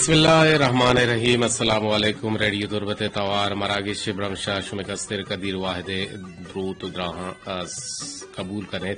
Bismillahirrahmanirrahim. Assalamu alaikum. Radio Durbate Tawar Maragi Shibram Shah Shumikastir Kadir Wahide Drut Udraha Kabul Kanet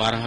12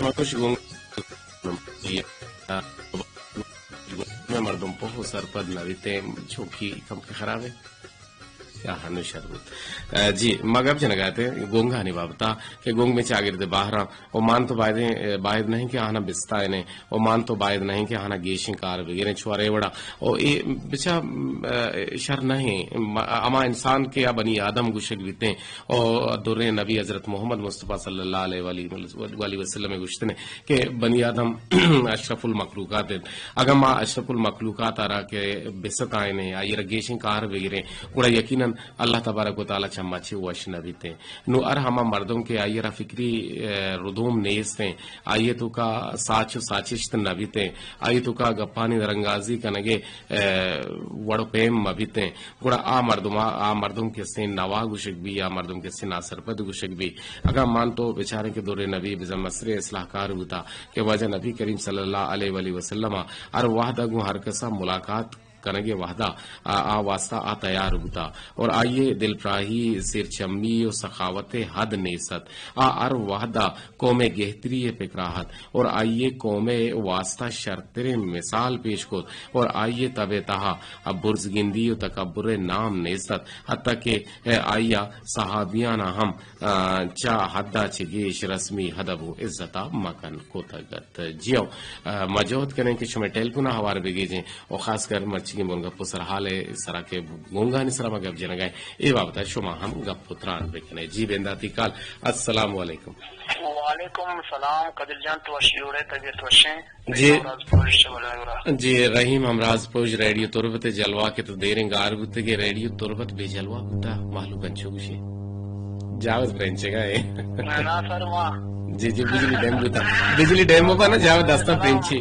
کچھ میں مردم پہو سرپد نویتے چھوکی کم کے خراب ہے یا ہنوشر بود جی مغب جنگاتے گونگا نہیں بابتا کہ گونگ میں چاگرد باہرا وہ مان تو باید نہیں کہ آنا بستا نے وہ مان تو باید نہیں کہ آنا گیشن کار وغیرہ چھوارے وڑا اور بچا شر نہیں اما انسان کے یا بنی آدم گشک بیتے اور در نبی حضرت محمد مصطفیٰ صلی اللہ علیہ وسلم گشتے نے کہ بنی آدم اشرف المخلوقات اگر ماں اشرف المخلوقات آرا کے بست آئے نے آئیے گیشن کار وغیرہ گوڑا یقیناً اللہ تبارک و تعالی چمچے وش نبیتے نو ار ہما مردوں کے آئیے را فکری ردوم نیستے آئیے تو کا ساچ ساچشت نبیتے آئیے تو کا گپانی درنگازی کنگے وڑ پیم مبیتے گوڑا آ مردوں کے سے نوا گشک بھی یا مردوں کے سے ناصرپد گشک بھی اگر مان تو بیچارے کے دور نبی بزم مصر اصلاح کار ہوتا کہ وجہ نبی کریم صلی اللہ علیہ وآلہ وسلم ار وحدہ گو ہر کسا ملاقات کنگے وحدہ واسطہ تیار ہوتا اور آئیے دل پراہی سیر چمی و سخاوت حد نیست ار وحدہ قوم گہتری پکراہت اور آئیے قوم واسطہ شرطر مثال پیش کو اور آئیے طب تہا برزگندی و تکبر نام نیست حتیٰ کہ آئیا صحابیان ہم چا حدہ چگیش رسمی حدب و عزتا مکن کو تگت جیو مجہد کریں کہ شمیں ٹیلپونا ہوار بگیجیں اور خاص کر مرچی کی مونگا پسر حال ہے اس طرح کے گونگا نہیں سرما گپ جنگائے یہ بابتا شما ہم گپ پتران بکنے جی بینداتی کال السلام علیکم وعلیکم السلام قدر جان تو اشیورے طبیعت وشیں جی رحیم امراض پوج ریڈیو تربت جلوہ کے تو دیریں گار بودتے کہ ریڈیو تربت بے جلوہ ہوتا معلوم انچو گوشی جاوز برینچے گا نا سر وہاں جی جی بجلی ڈیم بوتا بجلی ڈیم ہوگا نا جاوز دستا پرینچی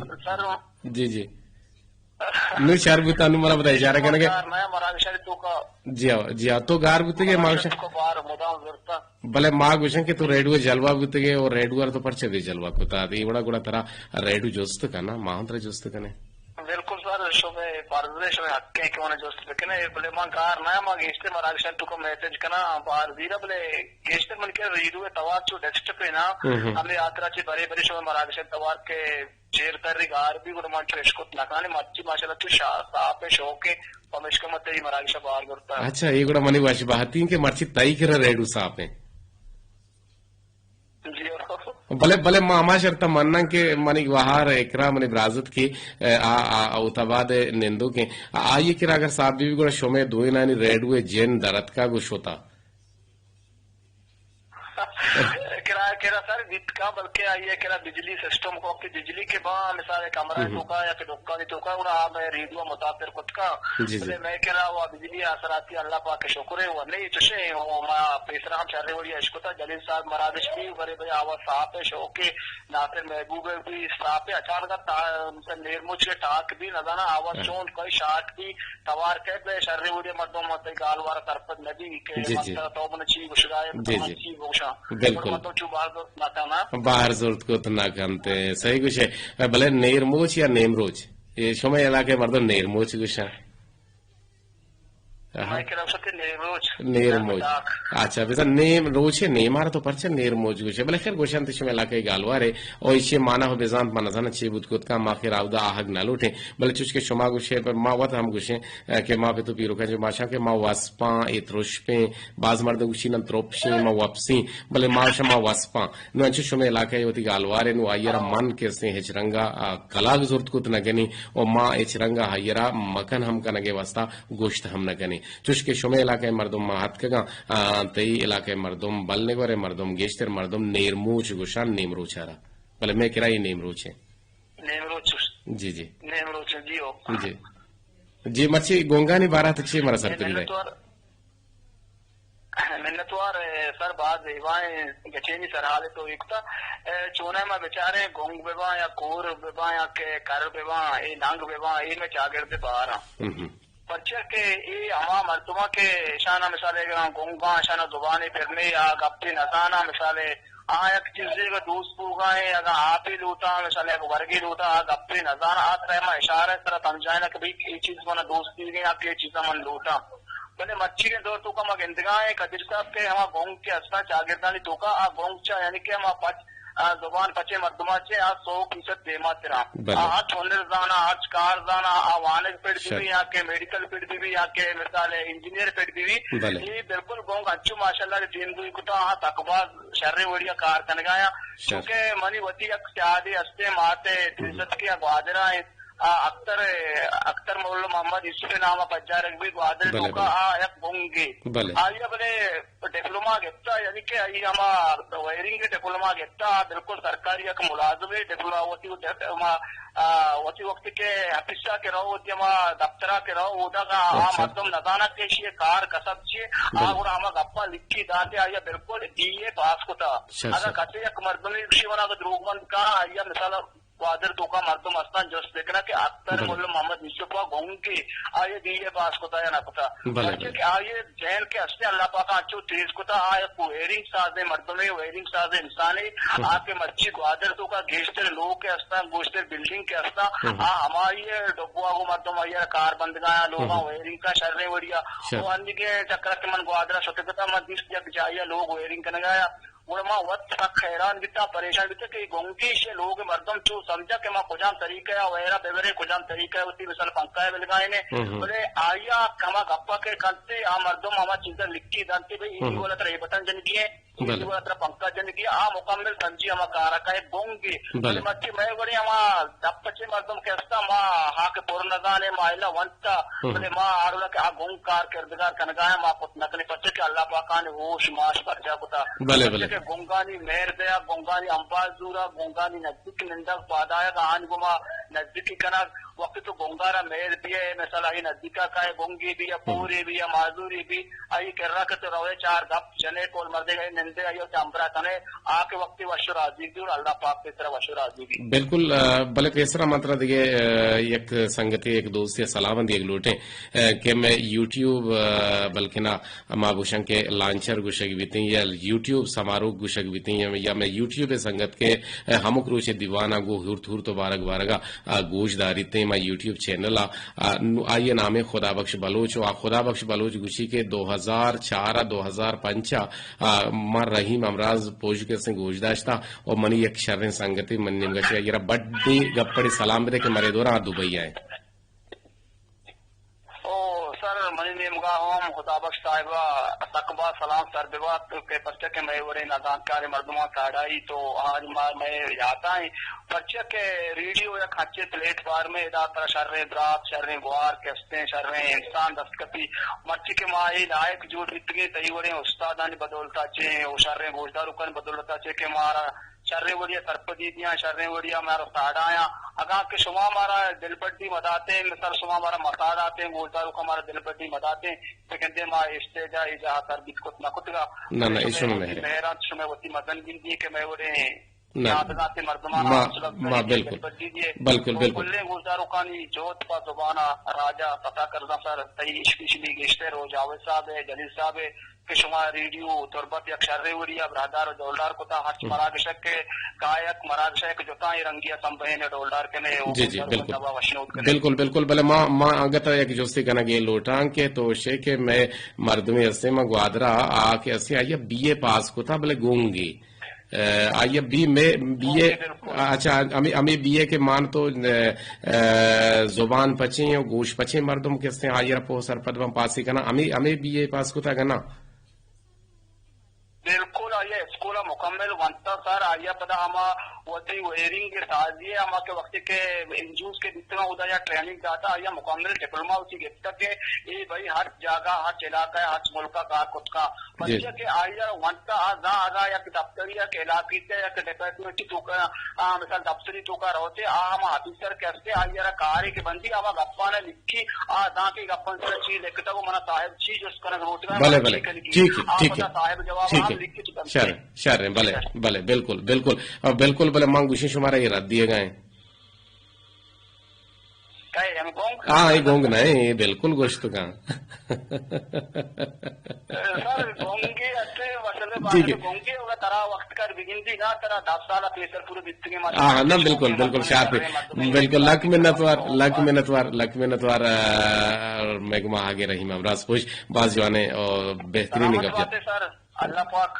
جی جی نو شہر بوتا نو مرا بتا اشارہ کرنے گے جی تو گار بوتے گے ماغشن بلے ماغ گوشن کہ تو ریڈیو جلوہ بوتے گے اور ریڈیو تو پرچے دے جلوہ کتا دی وڑا گوڑا ترا ریڈیو جوست کنا ماہن ترا جوست کنے بالکل سر شبہ پارزدے شبہ حقیں کہ انہیں جوست بکنے بلے ماں گار نایا ماں گیشتے مراکشن تو کو میسیج کنا پارزیرہ بلے گیشتے ملکے ریڈیو توار چو ڈیکسٹ پہ نا ہمیں آترا چی بری بری شبہ مراکشن توار کے چیر تر گار بھی گوڑا مان چو اشکت نکانے مچی ماشاءاللہ تو صاحب شوکے پمشکہ متے مراکشن بار گرتا اچھا یہ گوڑا منی باشی باہتین کے مرچی تائی کرا ریڈیو صاحب ہیں بلے ماما شرطہ مننا کہ منی وہار اکرام منی برازت کی اوتاباد نندو کے آئیے کرا اگر صاحب بھی گوڑا شومے دوئی نانی ریڈوے جن درد کا گوش ہوتا کرا سر ویت کا بلکہ آئیے کرا بجلی سسٹم کو کہ بجلی کے بعد مثال کمرہ ٹوکا یا پھر ڈکا نہیں ٹوکا گوڑا میں ریڈیو متاثر کت کا میں کرا وہ بجلی اثراتی اللہ پاک کے شکر ہے وہ نہیں چشے وہ ما پیسرا ہم چرے وڑی اشکتا جلیل صاحب مرادش بھی بڑے بڑے آواز صاحب شوکے ناصر محبوب بھی صاحب اچانک نیرموچ کے ٹاک بھی نظانا آواز چون کوئی شاٹ بھی توار کے بے شرے وڑی مردوں مت گالوار ترپت نبی کے مطلب تو من چی گشگائے چی گوشا بالکل باہر ضرورت کو اتنا کانتے صحیح کچھ ہے بلے نیر موچ یا نیم روچ یہ شمع علاقے مردم نیر موچ کچھ ہے نیر موج اچھا بیسا نیم روچ ہے نیمارا تو پرچہ نیر موج گوشے بلے خیر گوشان تشم علاقے گالوارے اور اسے مانا ہو بیزانت مانا زانا چی بود کت کا ما خیر آودہ آہگ نہ لوٹیں بلے چوچ کے شما گوشے پر ما وقت ہم گوشیں کہ ما پہ تو پیرو کھا جو ماشاء کہ ما واسپاں اتروشپیں باز مرد گوشی نم تروپشیں ما وپسیں بلے ما شما واسپاں نو انچو شما علاقے ہوتی گالوارے نو آئیرا من کسیں ہچرنگا کلاگ زورت کت نگنی اور ما ہچرنگا آئیرا مکن ہم کا نگے واسطہ گوشت ہم نگنی چوش کے شمع علاقے مردم ماہت کگا تئی علاقے مردم بلنے گورے مردم گیشتر مردم نیرموچ گوشان نیمروچ آرہا بلے میں کرائی نیمروچ ہیں نیمروچ جی جی نیمروچ جی ہو جی جی مرچی گونگانی بارہ تچھی مرا سر کری رہے منتوار سر بعد ایوائیں گچینی سر حالے تو ایکتا چونے میں بچارے گونگ بیوان یا کور بیوان یا کر بیوان اے نانگ بیوان اے میں چاگر دے باہر پرچہ کہ یہ ہما مردمہ کے شانہ مثالے گونگاں شانہ زبانی پھرنے یا گپتی نسانا مثالے ایک چیزے کا دوست پوگائیں اگر آپ ہی لوٹا مثالے ورگی لوٹا گپتی نسانا آت رہے میں اشارہ اس طرح سمجھائیں کہ بھئی یہ چیز منا دوست دی گئی آپ یہ چیزیں من لوٹا بلے مچھی کے دور تو کا مگندگاہ ہے قدر صاحب کے ہما گونگ کے اسنا چاگردانی تو کا گونگ چا یعنی کہ ہما پچ زبان پچے مردما چے 100% دیما تیرا آج ہنر زانا آج کار زانا آوانگ پیڑ بھی یا کہ میڈیکل پیڑ بھی یا کہ مثال انجینئر پیڑ بھی یہ بالکل گونگ اچھو ماشاءاللہ دین دوی کتا تقباز شرری وڑیا کار کنگایا کیونکہ منی وطی اک سیادی استے ماتے تیزت کیا گوادرہ ہیں اختر مولا محمد یوسف نامہ پجار بھی گوادر ٹوکا ایک گونگی آئیے بلے ڈپلوما گفتا یعنی کہ آئی ہما وائرنگ ڈپلوما گفتا بالکل سرکاری ایک ملازمی ڈپلوما ہوتی وقت کے حفظہ کے رہو ہوتی ہما دفترہ کے رہو ہوتا کا مردم نزانہ کیشیے کار کسب چیے اور ہما گپا لکھی داتے آئیے بالکل دیئے پاس کو تھا اگر کتے ایک مردمی شیونا کا دروگ مند کا آئیے مثال گوادر تو کا مردم استان جو دیکھنا کہ اختر مولا محمد یوسف گونگ کی آئیے دیئے پاس کو تھا یا نہ پتا کہ آئیے جین کے استے اللہ پاکا اچھو تیز کو تھا آئے ویرنگ سازے مردمے ویرنگ سازے انسانی آپ کے مرچی گوادر تو کا گیشتر لوگ کے استان گوشتر بلڈنگ کے استان ہماری ڈبوا کو مردم آئیے کار بند گایا لوگا ویرنگ کا شرنے وڑیا وہ اندی کے چکر کے من گوادرہ شکتا من دیس جب جائیے لوگ ویرنگ کرنے گایا ماں وقت خیران بیتا پریشان بیتا کہ گونگی سے لوگ مردم چو سمجھا کہ ماں کجام طریقہ ہے ویرہ بیورے کجام طریقہ ہے اسی مثال پنکا ہے بلگائے نے بلے آیا کما گپا کے کنتے مردم ہما چیزیں لکھی دانتے بھئی یہ بولا تر یہ بٹن جن کیے یہ بولا تر پنکا جن کیے مکمل سمجھی ہما کارا کا ہے گونگی بلے مچی میں بڑی ہما دب پچے مردم کہستا ماں ہاں کے پور نظانے ماں اللہ ونتا بلے ماں آرولا کہ گونگ کار کردگار کنگایا ماں کت نکنے پچے کہ اللہ پاکانے ہوش ماش پر جا کتا گونگانی مہر دیا گونگانی امباز دورا گونگانی نزدیک نندک پادایا کا آن گما نزدیکی کنا وقت تو گونگارا مہر بھی ہے مثلا ہی نزدیکا کا ہے گونگی بھی ہے پوری بھی ہے معذوری بھی آئی کر رہا کہ تو روے چار گپ جنے کول مردے گئے نندے آئیو چامبرا کنے آ کے وقتی وشو راضی بھی اور اللہ پاک کے طرح وشو راضی بھی بالکل بلکہ اس طرح مطلب دیکھے ایک سنگتی ایک دوست سلامت ایک لوٹیں کہ میں یوٹیوب بلکہ نہ مابوشن کے لانچر گوشک بیتی یا یوٹیوب سماروہ گوشک بیتی یا میں یوٹیوب سنگت کے ہمک روچ دیوانا گو ہور تھور تو بارک بارگا گوش داری تے میں یوٹیوب چینل آئیے نام خدا بخش بلوچ و خدا بخش بلوچ گوشی کے 2004 2005 مر رحیم امراض پوج کے سے گوش داشتا اور منی ایک شرن سنگتی من نمگشی یہ بڑی گپڑی سلام دے کہ مرے دورا دبئی آئے سر منی نیمگاہ ہوں خدا بخش صاحبہ تقبہ سلام سر بیوات کے پرچہ کے میں وڑے نازانکار مردمہ کاڑائی تو آج میں جاتا ہوں پرچہ کے ریڈیو یا کھچے پلیٹ فارم میں ادا طرح شریں برات شریں گوار کستے شریں انسان دستکتی مرچی کے ماہی لائق جو اتگے تئی وڑے استادانی بدولتا چاہیں وہ شریں گوشداروں کن بدولتا چاہیں کہ مارا شرے وڑیا سرپدی دیا شرے وڑیا ہمارا ساڑایا اگاں کہ شما ہمارا دل بڈی مداتے ہیں مثلا شما ہمارا مساڑ آتے ہیں گوشداروں کا ہمارا دل بڈی مداتے ہیں تو کہتے ہیں ماں اسٹیجا ایجا کر بیت کت نہ کتگا مہران شما وطی مدن گندی کہ میں وڑے بالکل گزاروں کانی جوت پا زبانہ راجا پتا کرنا سر تئی اسپیشلی گشتے رو جاوید صاحب ہے جلیل صاحب ہے کہ شما ریڈیو تربت یک شرے وڑیا برادار و دولدار کو تا ہچ مراکشک کے گائک مراکشک جو تا ہی رنگیا سمبہین دولدار کے نے جی بالکل بلے ماں اگتا ایک جوستی کنا گے لوٹان کے تو شے کہ میں مردمی اسے میں گوادرہ آ کے اسے آئیے بی اے پاس کو تھا بلے گونگی آئیے بی میں بی اے اچھا امی بی اے کے مان تو زبان پچیں اور گوش پچیں مردم کس نے آئیے رپو سر پدوم پاسی کنا امی بی اے پاس کو تھا گنا بالکل آئیے اسکولہ مکمل ونتا سر آئیے پدا ہما وطی ویرنگ کے سازیے ہما کے وقت کے انجوز کے جتنا ہوتا یا ٹریننگ جاتا آئیے مکمل ڈپلوما اسی گفتا کہ یہ بھائی ہر جگہ ہر علاقہ ہر ملکہ کا کت کا بچہ کہ آئیے ونتا آگا یا کہ دفتری یا کہ علاقی تے یا کہ ڈپارٹمنٹی تو کا مثال دفتری تو کا رہتے ہم آفیسر کہتے آئیے کاری کی بندی ہما گپا نے لکھی داں کی گپن سے چیز لکھتا وہ منا صاحب چیز اس کا روٹنا ٹھیک ہے صاحب جواب شر بلے بالکل بلے مانگ گوشی شمارا یہ رد دیے گئے ہاں یہ گونگ نہیں بالکل گوشت کا ہاں نا بالکل شاپ بالکل لک منتوار میگما آگے رہی امراض پوش باز جوانے اور بہترین اللہ پاک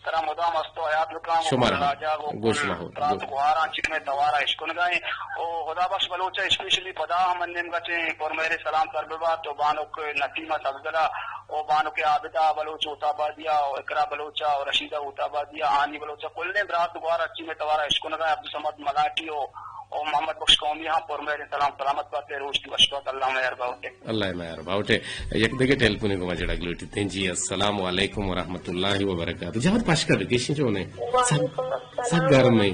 ترا مدام استو حیات لکام شمار راجا گوش ماحول رات گوارا چکنے توارا اشکن گئے او خدا بخش بلوچا اسپیشلی پدا منیم گچے پر میرے سلام کر ببا تو بانو کے نتیمہ سبزدہ او بانو کے عابدہ بلوچ اوتابادیا او اقرا بلوچا او رشیدہ اوتابادیا آنی بلوچا کل نے رات گوارا چکنے توارا اشکن گئے عبدالصمد ملاٹی او محمد بخش قومی ہاں پر میرے سلام سلامت پاتے روش کی وشکوت اللہ مہر باوٹے اللہ مہر باوٹے یک دگے ٹیلیفون کو مجڑا گلوٹی تین جی السلام علیکم ورحمۃ اللہ وبرکاتہ جہاں پاش کر کیشن جو نے سب گرم میں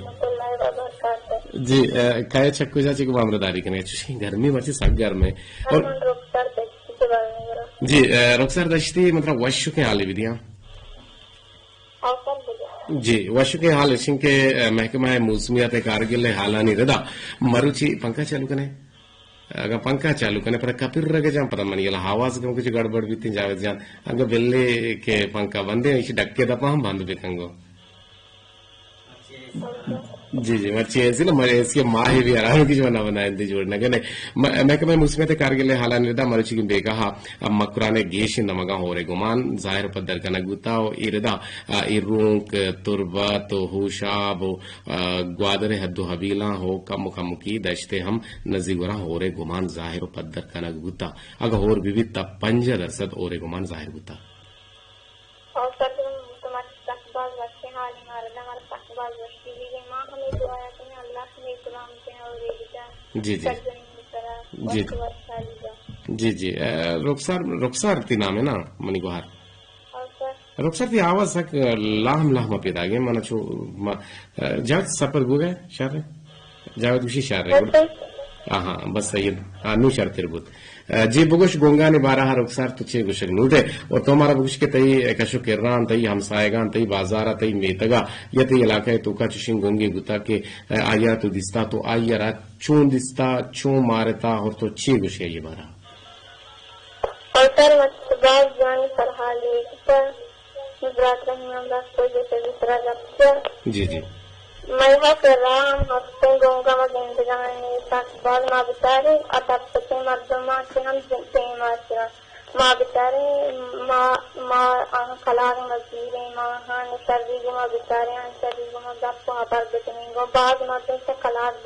جی کایا چکو جا چکو مامرداری کنے چھ گرمی مچ سب گرم ہے اور جی رخسار دشتی مطلب وشو کے حال ودیاں جی وشو کے حال اشن کے محکمہ موسمیات کارگل حالانی ردا مروچی پنکھا چالو کنے اگر پنکھا چالو کنے پر کپر رگے جان پتہ منی گلا حواس کو کچھ گڑبڑ بھی تین جاوید جان اگر بلے کے پنکھا بندے اسی ڈکے دپا ہم بند بکنگو جی جی مچھی ایسی نا اس کے ماہی بھی آرام کی جو نہ بنائیں دی جوڑنا کہ نہیں محکمہ موسمیات کارگل حالانی ردا مروچی کی بے کہا مکرانے گیش نمگا ہو رے گمان ظاہر پدر کا نگوتا و ایردا ایرونک تربت و ہوشاب و گوادر حد و حبیلہ ہو کم کی دشتے ہم نزیگورا ہو رے گمان ظاہر پدر کا نگوتا اگر ہور بھی تب 5% ہو رے گمان ظاہر ہوتا جی جی جی جی جی رخسار تی نام ہے نا منی گوہر رخسار تی آواز تک لاہم لاہم پیدا گئے مانا چھو جاوید سپر گو گئے شہر ہے جاوید وشی شہر ہے ہاں بس سید نو شہر تیر بود جی بگوش گونگا نے بارہ رخسار تچھے گوشک نوٹے اور تمہارا بگوش کے تئی کشو کرران تئی ہمسائگان تئی بازارا تئی میتگا یا تئی علاقہ توکا چشن گونگی گتا کے آیا تو دستا تو آیا را چون دستا چون مارتا اور تو چھ گوشے یہ بارہ اور سر مطباز جانی فرحالی نبرات رحیم اللہ کوئی جیسے دوسرا جب جی جی میں کر رہا ہم ہفتوں گونگا مدین جانے تاک بعد ماں بتارے ادب پتے مردمہ سے ہم جنتے مارچرا ماں بتارے ماں خلاق مزیرے ماں ہاں سروی گو ماں بتارے ہاں سروی گو ماں جب کو حبر بتنیں گو بعد مردوں سے خلاق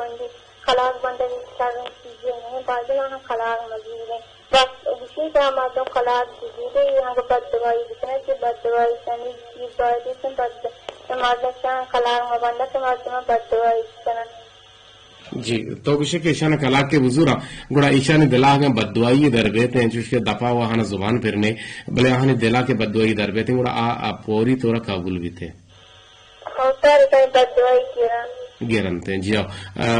بندے سارے چیزیں ہیں بعد وہاں خلاق مزیرے بس اسی کا مردوں خلاق مزیرے یہاں کو بد دوائی بتنے کی بد دوائی سنی چیز دوائی دیتے بد جی تو کچھ کہ ایشان کلاک کے وزورا گوڑا ایشان دلا کے بددوائی در بیتے ہیں چوش کے دپا ہوا ہاں زبان پھرنے بلے ہاں دلا کے بددوائی در بیتے ہیں گوڑا پوری طورا قابل بھی تھے گیرنتے ہیں جی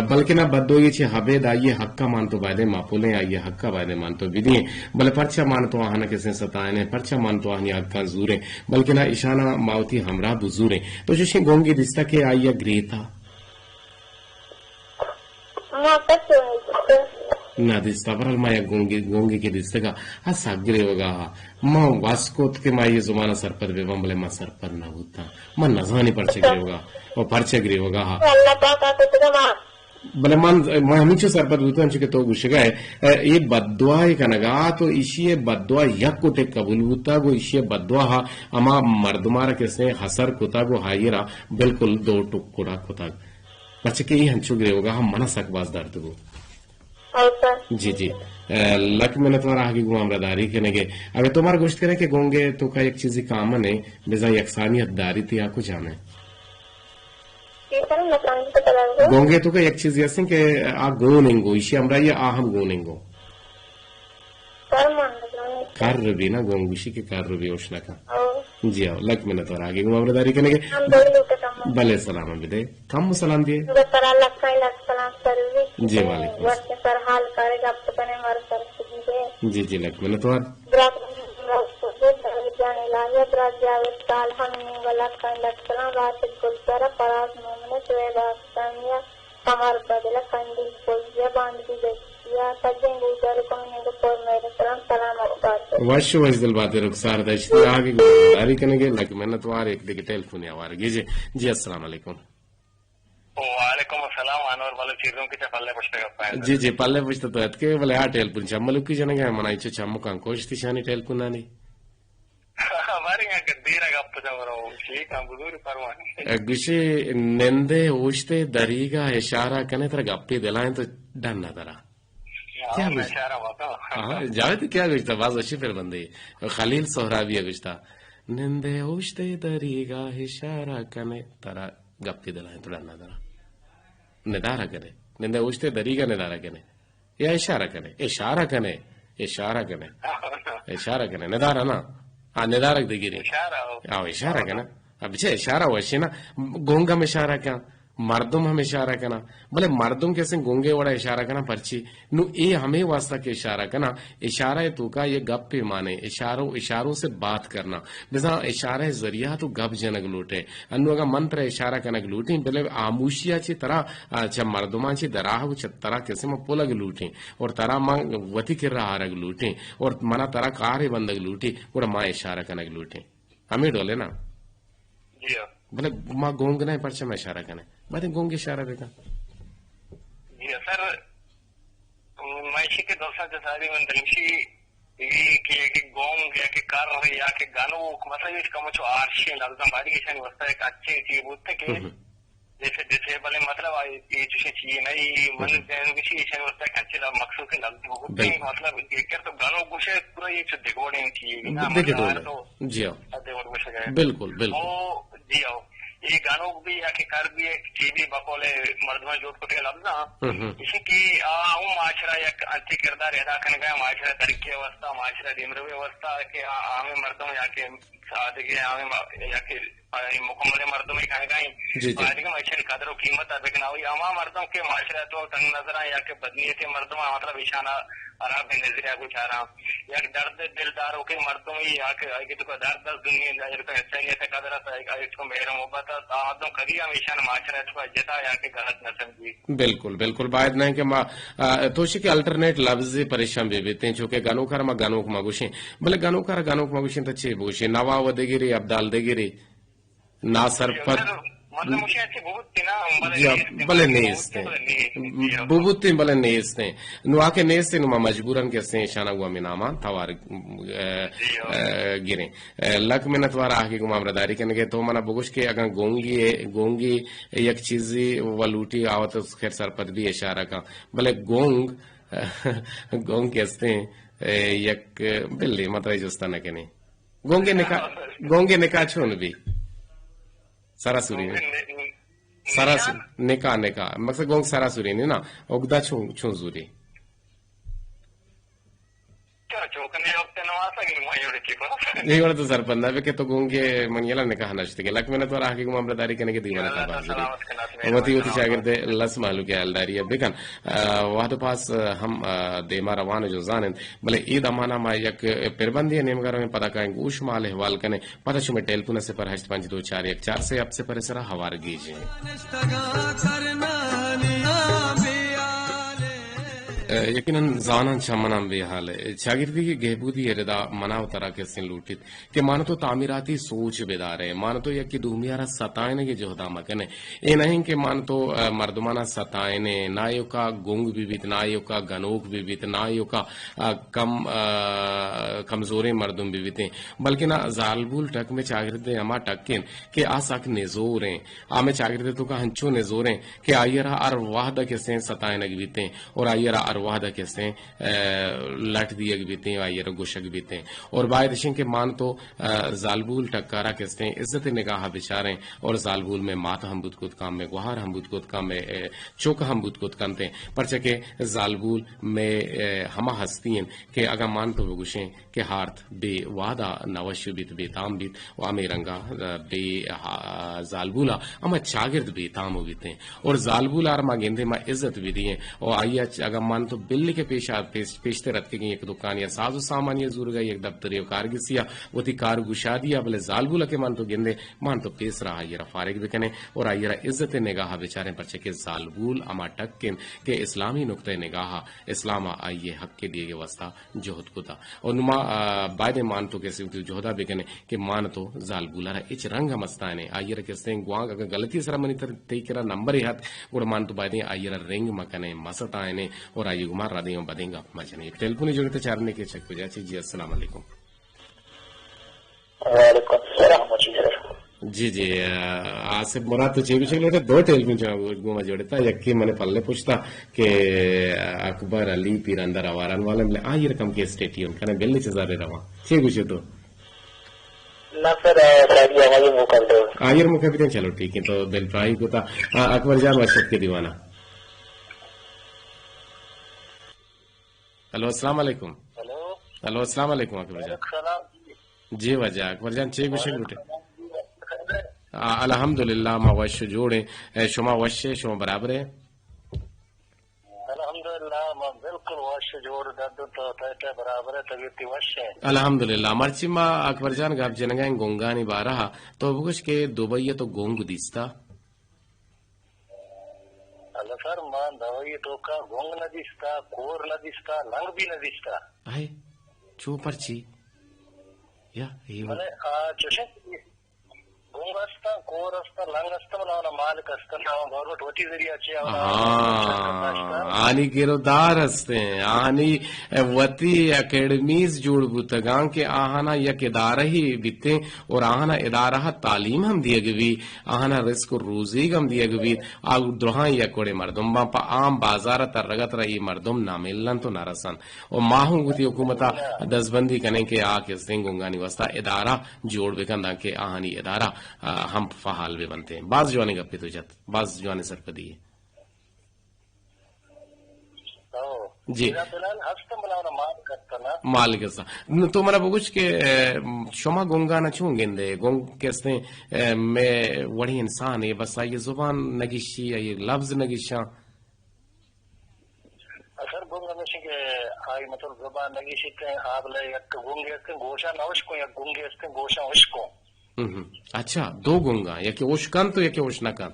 بلکہ نہ بددوائی چھے حبید آئیے حق کا مان تو بائدے ماپولیں آئیے حق کا بائدے مان تو بدیں بلے پرچہ مان تو آہانا کسے ستائنے پرچہ مان تو آہنی حق کا زوریں بلکہ نہ ایشانہ ماوتی ہمراہ بزوریں تو جوشیں گونگی دستا کے آئیے گریتا نہ دستا برحال مایا گونگی کے دستا کا ہاں گرے ہوگا ماں واسکوت کے ماں یہ زمانہ سر پر بے بلے ماں سر پر نہ ہوتا ماں نظانی پرچہ گرے ہوگا اور پرچہ گرے ہوگا بلے ماں ہمیچے سر پر ہوتا ہمچے کہ تو گوشے گئے یہ بددعائی کا نگا تو اسی بددعا یک کو تے قبول ہوتا گو اسی بددعا اما مردمارا کسے حسر کتا گو ہائیرا بالکل دو ٹکڑا کتا بچے کہ یہ ہنچو گرے ہوگا ہم منہ سک باز دارد گو جی جی لک میں نے تمہارا آگے گو امرداری کے نگے اگر تمہارا گوشت کرے کہ گونگے تو کا ایک چیزی کامن ہے بزا یکسانیت داری تھی آپ کو جانا ہے گونگے تو کا ایک چیز ایسے کہ آ گوننگو اسی امرا یہ آہم گوننگو کار ربی نا گونگوشی کے کار ربی اوشنا کا جی آو لک میں نے تمہارا آگے گو امرداری کے نگے بلے سلام بدے کم سلام دیے جی وعلیکم جی جی لک میں نے تمہارا وش دل بات رخسار دشتی آگے گزاری کرنے گے لک میں نے تمہارے ایک دیکھ ٹیلیفون آوار گی جی السلام علیکم وعلیکم السلام انور والے چیزوں کی پلے پوچھتے گا جی جی پلے پوچھتے تو اتکے بلے آ ٹیلیفون چملو کی جنے گا منائی چو چمو کان کوشتی شانی ٹیلیفون آنی ہماری گشے نندے اوشتے دریگا اشارہ کنے تر گپی دلائیں تو ڈننا ترا کیا جاوید کیا گشتا باز اچھی پھر بندے خلیل سہرابی گشتا نندے اوشتے دریگا اشارہ کنے ترا گپی دلائیں تو ڈننا ترا ندارہ کنے نندے اوشتے دریگا ندارہ کنے یا اشارہ کنے اشارہ کنے اشارہ کنے اشارہ کنے ندارہ نا ندارک دے گیری اشارہ کنا اب اشارہ وشی نا گونگا میں اشارہ کیا مردم ہم اشارہ کنا بلے مردم کیسے گونگے وڑا اشارہ کنا پرچی نو اے ہمیں واسطہ کے اشارہ کنا اشارہ تو کا یہ گپ پہ مانے اشاروں سے بات کرنا بزا اشارہ ذریعہ تو گپ جنگ لوٹے انو اگا منتر اشارہ کنگ لوٹیں بلے آموشیا چی طرح چا مردمان چی دراہ چا طرح کیسے ما پولگ لوٹیں اور طرح ما وطی کر رہا رگ لوٹیں اور منا طرح کارے بندگ لوٹیں اور ما اشارہ کنگ لوٹیں ہمیں ڈولے نا بلے ما گونگ نہیں پرچا میں اشارہ کنے باتیں گونگ اشارہ دیکھا جی سر معیشی کے دوستان سے ساری من دلمشی کہ گونگ یا کہ کار یا کہ گانو مطلب اس کا مچو آرشی لفظم باری کے شانی وستا ہے کہ اچھے چیز بودتے کہ جیسے بلے مطلب یہ چوشے چیئے نئی من دینو کسی شانی وستا ہے کہ اچھے مقصود کے لفظ بودتے ہیں مطلب کیا تو گانو گوشے پورا یہ چو دیکھوڑے ہیں چیئے دیکھے ڈولے جی آو بالکل بالکل جی آو یہ گانوں بھی یا کہ کر بھی ایک چیزی بقول مردمہ جوڑ کو لفظ اسی کی معاشرہ یا اچھی کردار ادا کرنے گیا معاشرہ ترقی وسطہ معاشرہ ڈیمروی وسطہ کہ عام مردم یا کہ سادگی عام یا کہ مکمل مردم ہی کہنے گئیں معاشرہ قدر و قیمت لیکن عام مردم کے معاشرہ تو تنگ نظر یا کہ بدنیت مردم مطلب اشانہ عرب نظریہ کچھ آ رہا یا کہ درد دلدار ہو کے مردم ہی یا کہ تو درد دنیا انسانیت قدرت اس کو میرا محبت آدم کبھی ہمیشہ معاشرہ کو جتا یا کہ غلط نہ سمجھی بالکل بالکل باید نہیں کہ توشی کے الٹرنیٹ لفظ پریشان بھی بیتے ہیں چونکہ گانو کار ما گانو کو مگوشیں بلے گانو کار گانو کو مگوشیں تو چھ بوشیں نوا و دگیری ابدال دگیری ناصر پد بلے نیستے بوبوتی بلے نیستے نو آکے نیستے نو ما مجبورن کیسے شانہ گوا میں نامان تھوار گریں لک منت وارا آکے گو مامرداری کنگے تو منا بگوش کے اگر گونگی یک چیزی ولوٹی آوات اس خیر سر پد بھی اشارہ کا بلے گونگ کیستے ہیں یک بلی مطلب جستا نہ کنے گونگے نکاح چھون بھی سراسوری نکاح مقصد گونگ سراسوری نہیں نا اگدا چھون زوری یہ بڑا تو سرپندہ بے کہ تو گونگے منگیلا نکاح نشتے گے لک میں نے تو راہ کی مامرداری کرنے کے دیوانا تھا بازری وطی شاگرد لس محلو کے حالداری ہے بکن وحد پاس ہم دیما روان جو زانن بلے اید امانا ما یک پربندی نیمگاروں میں پتا کہیں گوش مال حوال کنے پتا شو میں ٹیلپونا سے پر 852414 سے اب سے پر سرا ہوار گیجیں یقیناً زانان شمنام بے حال ہے شاگردی کی گہبودی ردا مناو طرح کے سن لوٹت کہ مانو تو تعمیراتی سوچ بیدار ہے مانو تو یکی دومیارا ستائنے کے جہدہ مکنے اے نہیں کہ مانو تو مردمانہ ستائنے نائیو کا گونگ بھی بیت نائیو کا گنوک بھی بیت نائیو کا کمزورے مردم بھی بیتیں بلکہ نہ زالبول ٹک میں چاگردے اما ٹکن کہ آساک نزوریں آمیں چاگردے تو کا ہنچو نزوریں کہ آئیرہ ارواحدہ کے سین ستائنے کی بیتیں اور آئیرہ ارواحدہ کیسے لٹ دیگ بیتے ہیں آئیر گوشک بیتے ہیں اور باعدشن کے مان تو زالبول ٹکارا کیسے عزت نگاہ بچاریں اور زالبول میں مات ہم بود کت کام میں گوہار ہم بود کت کام میں چوک ہم بود کت کمتے ہیں پرچہ زالبول میں ہما ہستی ہیں کہ اگر مان تو بگوشیں کہ ہارت بے وعدہ نوشو بیت بے تام بیت و آمی رنگا بے زالبولا اما چاگرد بے تام بیتے ہیں اور زالبولا ارما گندے ما عزت بھی دیئے اور آئیہ اگر مان تو بلی کے پیشتے رت کے گئی ایک دکان یا ساز و سامان یا زور گئی ایک دفتر یا کارگسیا وہ تھی کار گشا دیا بلے زالبولا کے مان تو گندے مان تو پیس رہا آئیرہ فارغ بکنے اور آئیرہ عزت نگاہ بچاریں پرچے کہ زالبول اما ٹکن کہ اسلامی نقطہ نگاہ اسلام آئیے حق کے دیئے وسطہ جہد کتا اور نما باید مان تو کیسے جہدہ بکنے کہ مان تو زالبولا رہا اچ رنگ مستانے آئیرہ کیسے گوانگ اگر غلطی سرہ منی تی کرا نمبر ہی ہاتھ اور مان تو باید آئیرہ رنگ مکنے مسط آئینے اور آئیے گمار را دیں بدیں گا مجھنے ٹیلیفونی جوڑتے چارنے کے چک پہ جاچی جی السلام علیکم وعلیکم السلام جی جی آصف مراد تو چیک لوٹے دو ٹیلیفون گوما جوڑتا یکی من پلے پوچھتا کہ اکبر علی پیر اندر آواران والا ملے آئی رقم کے اسٹیٹیون کنے بلنے چیزارے رواں چھ گوشے تو نہ سر آئیر مقابلیں چلو ٹھیک ہے تو دل پرائی کو تھا اکبر جان وشت کے دیوانہ. ہلو السلام علیکم. ہلو السلام علیکم اکبر جان. جی وجہ اکبر جان چھ گوشے لوٹے الحمدللہ ما وش جوڑے شما وش شما برابر ہے الحمدللہ ما بالکل وش جوڑ درد تو تے برابر ہے طبیعتی وش ہے الحمدللہ مرچی ما اکبر جان گاب جنگائیں گونگانی بارہا تو بکش کے دوبئی تو گونگ دیستا اللہ سر مان دوئی تو کا گونگ نہ دیستا کور نہ دیستا لنگ بھی نہ دیستا ہے چو پرچی یا یہ چوشن گونگ استا کور استا لنگ استا ملاونا مالک استا گورنمنٹ وٹی ذریعہ چاہیے آنی گردار ہستے ہیں آنی وطی اکیڈمیز جوڑ بوتگان کے آہانا یک ادارہ ہی بیتے اور آہانا ادارہ تعلیم ہم دیا گوی آہانا رزق روزی ہم دیا گوی آگ درہاں یکوڑے مردم با پا عام بازار تر رگت رہی مردم ناملن تو نرسن اور ماہوں گوتی حکومتا دزبندی کنے کے آکے سنگ گنگانی وستا ادارہ جوڑ بکندہ کے آہانی ادارہ ہم فحال بھی بنتے ہیں بعض جوانے گپی تو جات بعض جوانے سر پدی ہے جی مال کرتا تو منا بگوش کہ شما گونگا نہ چھوں گندے گونگ کہتے ہیں میں وڑی انسان ہے بس یہ زبان نگیشی یہ لفظ نگیشاں اثر گونگا نشی کہ آئی مطلب زبان نگیشی کہ آپ لے یک گونگی استے گوشا نوشکو یک گونگی استے گوشا وشکو اچھا دو گونگا یا کہ اوشکان تو یا کہ اوشنکان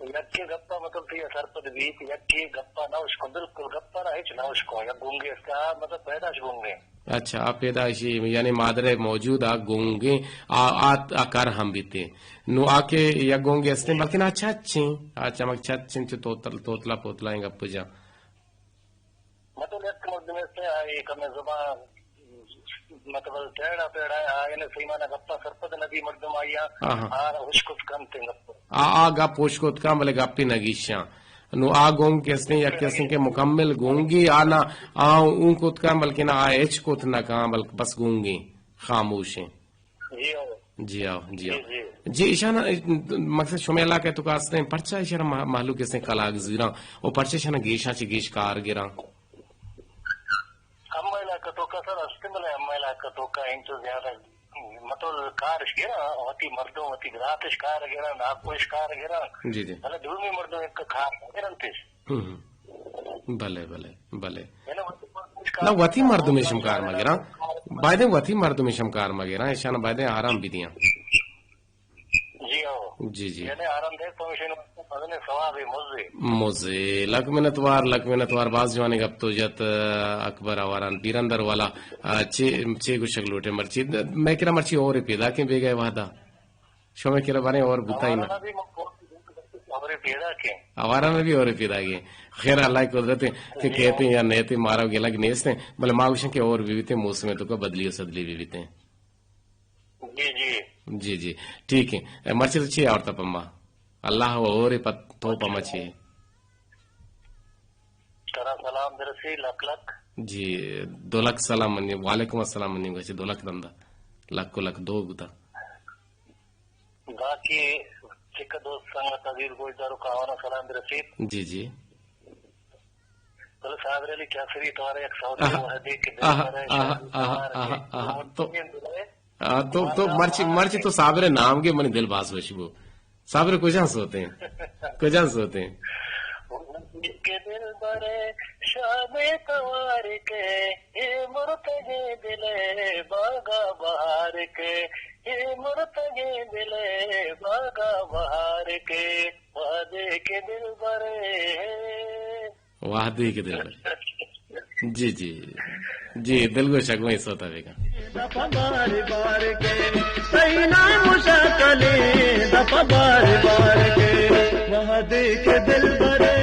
یکی گپا مطلب تھی اثر پد بیت یکی گپا نوشکو بالکل گپا نہ ہیچ نوشکو یا گونگی استے مطلب پیداش گونگی اچھا آپ پیداشی یعنی مادر موجود گونگے آکار ہم بیتے نو آکے یا گونگے استے بلکہ نا اچھا اچھیں اچھا مک چھچیں چھ توتلا پوتلا ہیں گپ جا مطلب یک مردمے سے آئی کمی زبان مطلب ٹیڑا پیڑا ہے آئینے سیمانا گپا سرپد نبی مردم آئیا آنا ہوشکت کم تے گپا گپ ہوشکت کم بلے گپی نگیشاں نو گونگ کہتے ہیں یا کہتے ہیں کہ مکمل گونگی آنا اون کت کم بلکہ نہ ایچ کت نہ کام بلکہ بس گونگی خاموش ہیں جی آو جی آو جی اشانا مقصد شمی اللہ کہ تو کہتے ہیں پرچہ اشارہ محلو کہتے ہیں کلاغ زیران اور پرچہ اشانا گیشاں چی گیش کار گران اما علاقہ تو کا سر استعمال ہے اما علاقہ تو کا انچو زیادہ مطلب کارش گرا ہوتی مردوں ہوتی گراتش کار گرا ناکوش کار گرا جی جی بلے دولمی مردوں ایک کار گرن تیش بلے بلے بلے نا وطی مردوں میں شمکار مگران بائدیں وطی مردوں میں شمکار مگران اشانا بائدیں آرام بھی دیاں جی ہو جی جی یعنی آرام دے تو مشین مدنے ثوابی موزے لک منتوار باز جوانے گپ تو جت اکبر آواران پیرندر والا چھ گو شکلوٹے مرچی میں کرا مرچی اور پیدا کیں بے گئے وحدہ شو میں کرا بارے اور بتائی نا آواران میں بھی اور پیدا گئے خیر اللہ کی قدرت ہے کہ کہتے ہیں یا نیتے مارا گیلا کی نیستے ہیں بلے ماغوشن کے اور بھی بیتے ہیں موسمیں تو کا بدلی و صدلی بھی بیتے ہیں جی جی ٹھیک ہے مرچی تو چھے اور تپمہ اللہ اور تو پما چھے ترا سلام درسی لک لک جی 2 لکھ سلام منی وعلیکم السلام منی گا 2 لکھ دندہ لکھ کو لکھ 2 گتا باقی چکہ دوست سنگت عزیز گوش دارو کہانا سلام درسی جی جی بلے صاحب علی کیا سری توارے ایک سعودی وحدی کے تو مرچی تو صابر نام کے منی دل باس وشبو صابر کجاں سوتے ہیں کے دل برے شام توار کے مرتگے دلے باغا بہار کے مرتگے دلے باغا بہار کے وعدے کے دل برے وعدے کے دل برے جی جی جی دل کو شک میں سوتا بے گا دفع بار بار کے صحیح نام مشاکلے دفع بار بار کے وعدے کے دل برے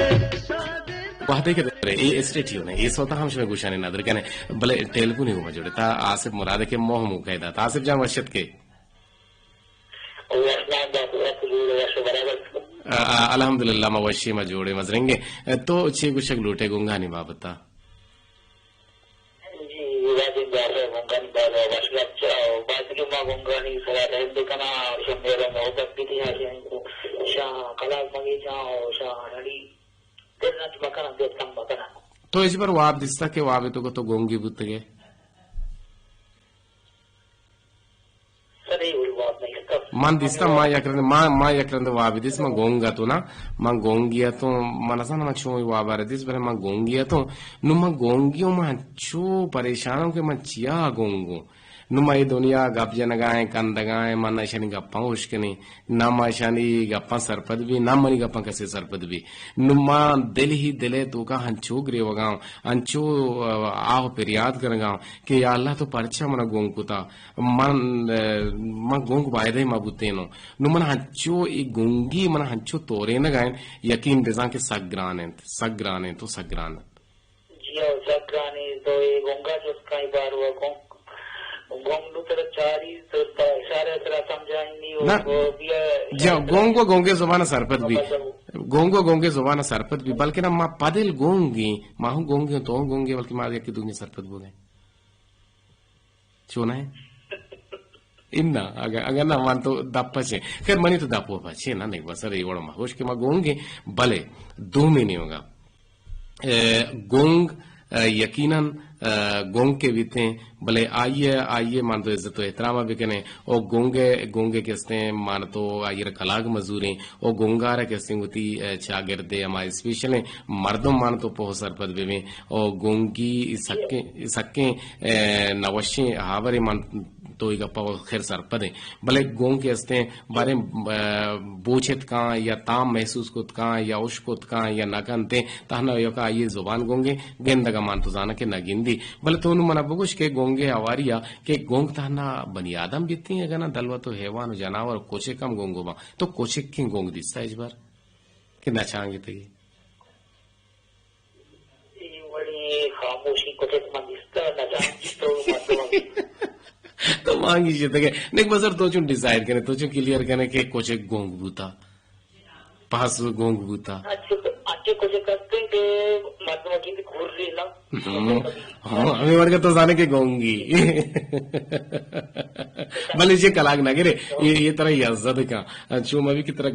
وحده کې ای اسټیټیونه ای سوتا هم شوی ګوشانه نادر کنه بل ټیلیفون یو جوړه تا آصف مراد کې موه مو قاعده تا آصف جان ورشد کې الحمدللہ موشی ما جوڑے مزرنگے تو چھ گشک لوٹے گنگانی بابتا جی وادی بارے گنگانی بارے واشلت چاو بازی ما گنگانی سرا رہندے کنا شمیرو محبت بھی تھی آشین کو شاہ کلاس مگی جاؤ شاہ نڑی تیرنا چمکنا دیت کم بکنا تو اس پر واب دستا کہ وابے تو کو تو گونگی بوت گئے man dista ma yakrande wabi dis ma gonga to na ma gongia to manasana ma choi wabare dis bare ma gongia to nu ma gongio ma chu pareshanam ke ma chia gongo nu ma duniya gap janagaye kandagaye man shani gappa ushkeni na ma shani gappa sarpad bi na mani gappa kase sarpad bi nu ma delhi dele to ka hanchu gre wagam anchu ah peryad karanga ke ya allah to parcha mana gongkuta man gong baide ma buteno nu man hanchu e gongi man hanchu tore na gaen yakin dezan ke sagrane to sagrane ji sagrane to e gonga jo kai baru gong gongu tera chari to ishare tera samjhani wo biya ja gonge zubana sarpat bi balki na ma padel gongi ma hu gongi to gongi balki ma yakki dunya sarpat bole chona hai inna agar na man to dappa che khair mani to dappo pa che na nahi basar e wala ma hosh ke ma gongi bale 2 mehine hoga gong یقیناً going کے بیتے بھلے آئیے مان تو عزت و احترام بھی کنے او گونگے کہتے ہیں مان تو آئیے کلاگ مزوریں او گونگارا کہتے ہیں ہوتی چاگردے ہمارے اسپیشل مردم مان تو پہو سرپد بھی او گونگی سکیں نوشیں ہاورے مان تو ایک اپا خیر سرپد ہیں بھلے گونگ کہتے ہیں بارے بوچھت کان یا تام محسوس کت کان یا اشکت کان یا نکنتے تہنا یوکا آئیے زبان گونگے گندگا مان تو زانا کہ نگندی بھلے تو انہوں منا بگوش کے گونگے آواریا کہ گونگ تہنا بنی آدم بیتی ہیں اگر نا دلوہ تو حیوان و جاناور کوچے کم گونگو با تو کوچے کی گونگ دیستا اس بار کہ نہ چاہنگے تگی بڑی خاموشی کوچے کم دیستا نہ چاہنگی تو مطلب تو مانگی جیتے گئے نیک بزر تو چون ڈیزائر کرنے تو چون کلیر کرنے کہ کوچے گونگ بوتا پاس گونگ بوتا اچھے کوچے کرتے ہیں کہ مطلب کی گھور رہی نا ہمیں بڑھ کے تو جانے کے گونگی بھلے یہ کلاگ نہ گرے یہ طرح یزد کا چون ابھی کی طرح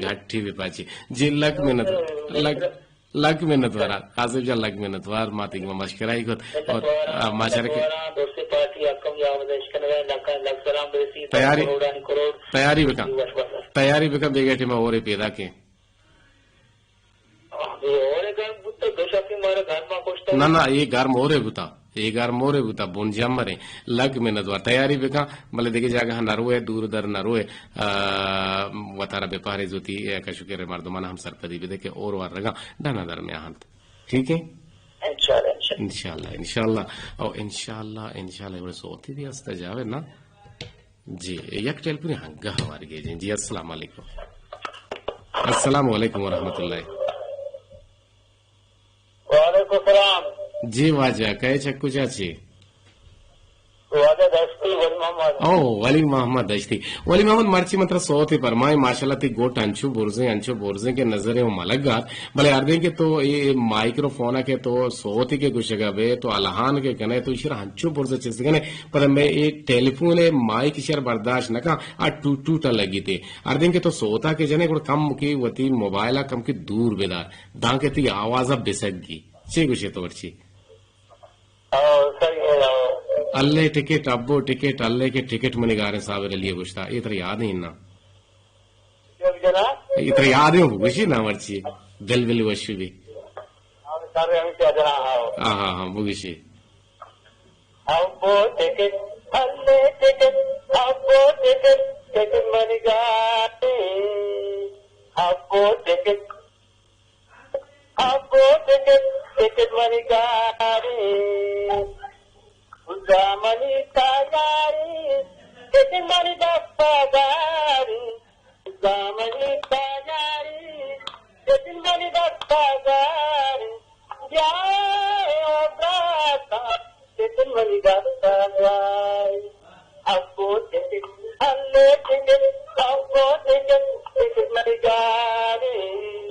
گھٹی بھی پاچی جی لک محنت وارا آصف جان لک محنت وار ماتی کی مشکرہ ہی خود اور ماشاءاللہ کے تیاری بکا بیگیٹی میں اور پیدا کے نہ یہ گھر مورے بوتا بون جام مرے لگ میں ندوار تیاری بکا بلے دیکھے جاگا نہ روئے دور در نہ روئے وطارہ بے پارے زوتی کا شکر مردمان ہم سرپدی بھی دیکھے اور وار رگا ڈانا در میں آہنت ٹھیک ہے انشاءاللہ اور انشاءاللہ بڑے سوتی بھی ہستا جاوے نا جی یک ٹیل پوری ہنگا ہماری گئے جی السلام علیکم ورحمۃ اللہ وعلیکم السلام جی واجہ کہے چکو چاچی ولی محمد دشتی ولی محمد مرچی مطلب سوتی پرمائے ماشاءاللہ تی گوٹ انچو بورزیں کے نظریں و ملگات بلے اردیں کے تو یہ مائکروفون کے تو سوتی کے گوشگا بے تو الہان کے کنے تو شر انچو بورزے چیز کنے پر میں ایک ٹیلیفون مائک شر برداشت نہ کا ٹوٹا لگی تھی اردیں کے تو سوتا کے جنے کو کم کی وتی موبائلہ کم کی دور بیدار دان کے تی آوازہ بسک گی چی گوشے تو ورچی اللہ ٹکٹ ابو ٹکٹ اللہ کے ٹکٹ منی گارے صاحب لیے گوشتا یہ طرح یاد نہیں نا یہ طرح یاد ہے گوشی نا ورچی دل بلی وشو بھی ہاں بگوشی ابو ٹکٹ اللہ ٹکٹ ابو ٹکٹ ٹکٹ منی گارے ابو ٹکٹ منی گارے Zamani tagari, ketin mani dappagari. Zamani tagari, ketin mani dappagari.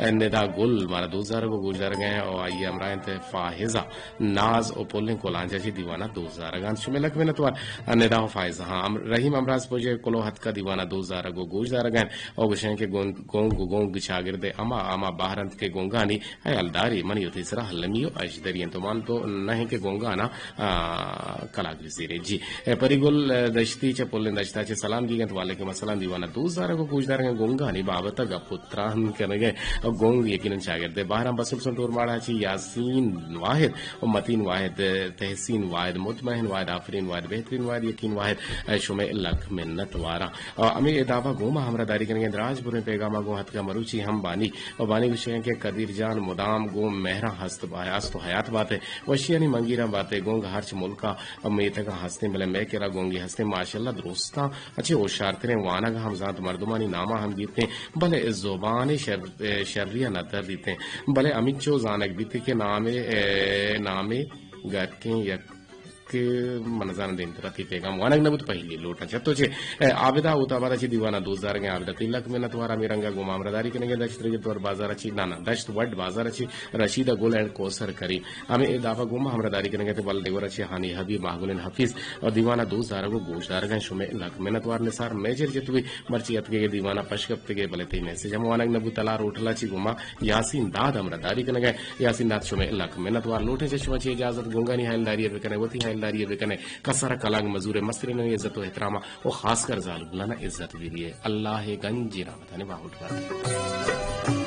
ندا گل مارا 2000 کو گوشدار گئے اور آئیے امرائنت فاحزہ ناز اور پولنگ کو لانچا چی دیوانہ 2000 گان شمع لکھ میں نتوار ندا فائزہ ہاں رحیم امراض پوجے کلو حد کا دیوانہ 2000 کو گوشدار گئے اور گوشیں کے گونگ شاگرد اما باہرنت کے گونگانی ہے الداری منی ہوتی سرا حلمیو اشدری انتمان تو نہیں کہ گونگانا کلاک وزیرے جی پری گل دشتی چا پولن دشتا چا سلام کی گئے تو والے کے مسلام دیوانہ 2000 کو گوشدار گئے گونگانی بابتا گا پتران کرنے گئے اور گونگ یقیناً شاگرد باہرم بسل سنٹور ماڑا چی یاسین واحد اور متین واحد تحسین واحد مطمئن واحد آفرین واحد بہترین واحد یقین واحد شمع لکھ منت وارا اور امی ادابہ گوما ہمرا داری کریں گے دراج برے پیغامہ گو حد کا مروچی ہم بانی اور بانی گوشیں کے قدیر جان مدام گو مہرہ ہست تو حیات بات ہے وشیانی منگیرہ بات ہے گونگ ہرچ ملکہ امیتہ کا ہستے ملے میں کرا گونگی ہستے ماشاءاللہ درستہ اچھے اوشارتریں وانا گا ہم ذات مردمانی نامہ ہم دیتے ہیں بلے زبان شریہ نتر دیتے ہیں بلے امیچو زانک بیتے کے نامے گر کے یک منظان دین ترتی پیغام وانگ نبوت پہلی لوٹا چتو چھے عابدہ اوتا بادا چی دیوانا 2000 گئے عابدہ 3 لاکھ منت وارا میرنگا گو مامرداری کریں گے دشت رجت ور بازار چی نانا دشت وڈ بازار چی رشیدہ گول اینڈ کوسر کری ہمیں ادافہ گو مامرداری کریں گے تو بل دیورا چی ہانی حبیب محگولین حفیظ اور دیوانا 2000 کو گوشدار گئے شمع لاکھ منت وار نثار میجر جتوی مرچیت کے دیوانا پشکپ کے بلتے میسیج ہم وانگ نبوت تلا روٹلا چی گوما یاسین داد امرداری کریں گے یاسین داد شمع لاکھ منت وار لوٹے چی شمع چی اجازت گونگانی حیلداری بکنے وطی حیلداری بکنے کسر کلنگ مزور مصری نے عزت و احترام اور خاص کر ظالم لانا عزت بھی لیے اللہ گنجی رحمتہ نے باہوٹ کر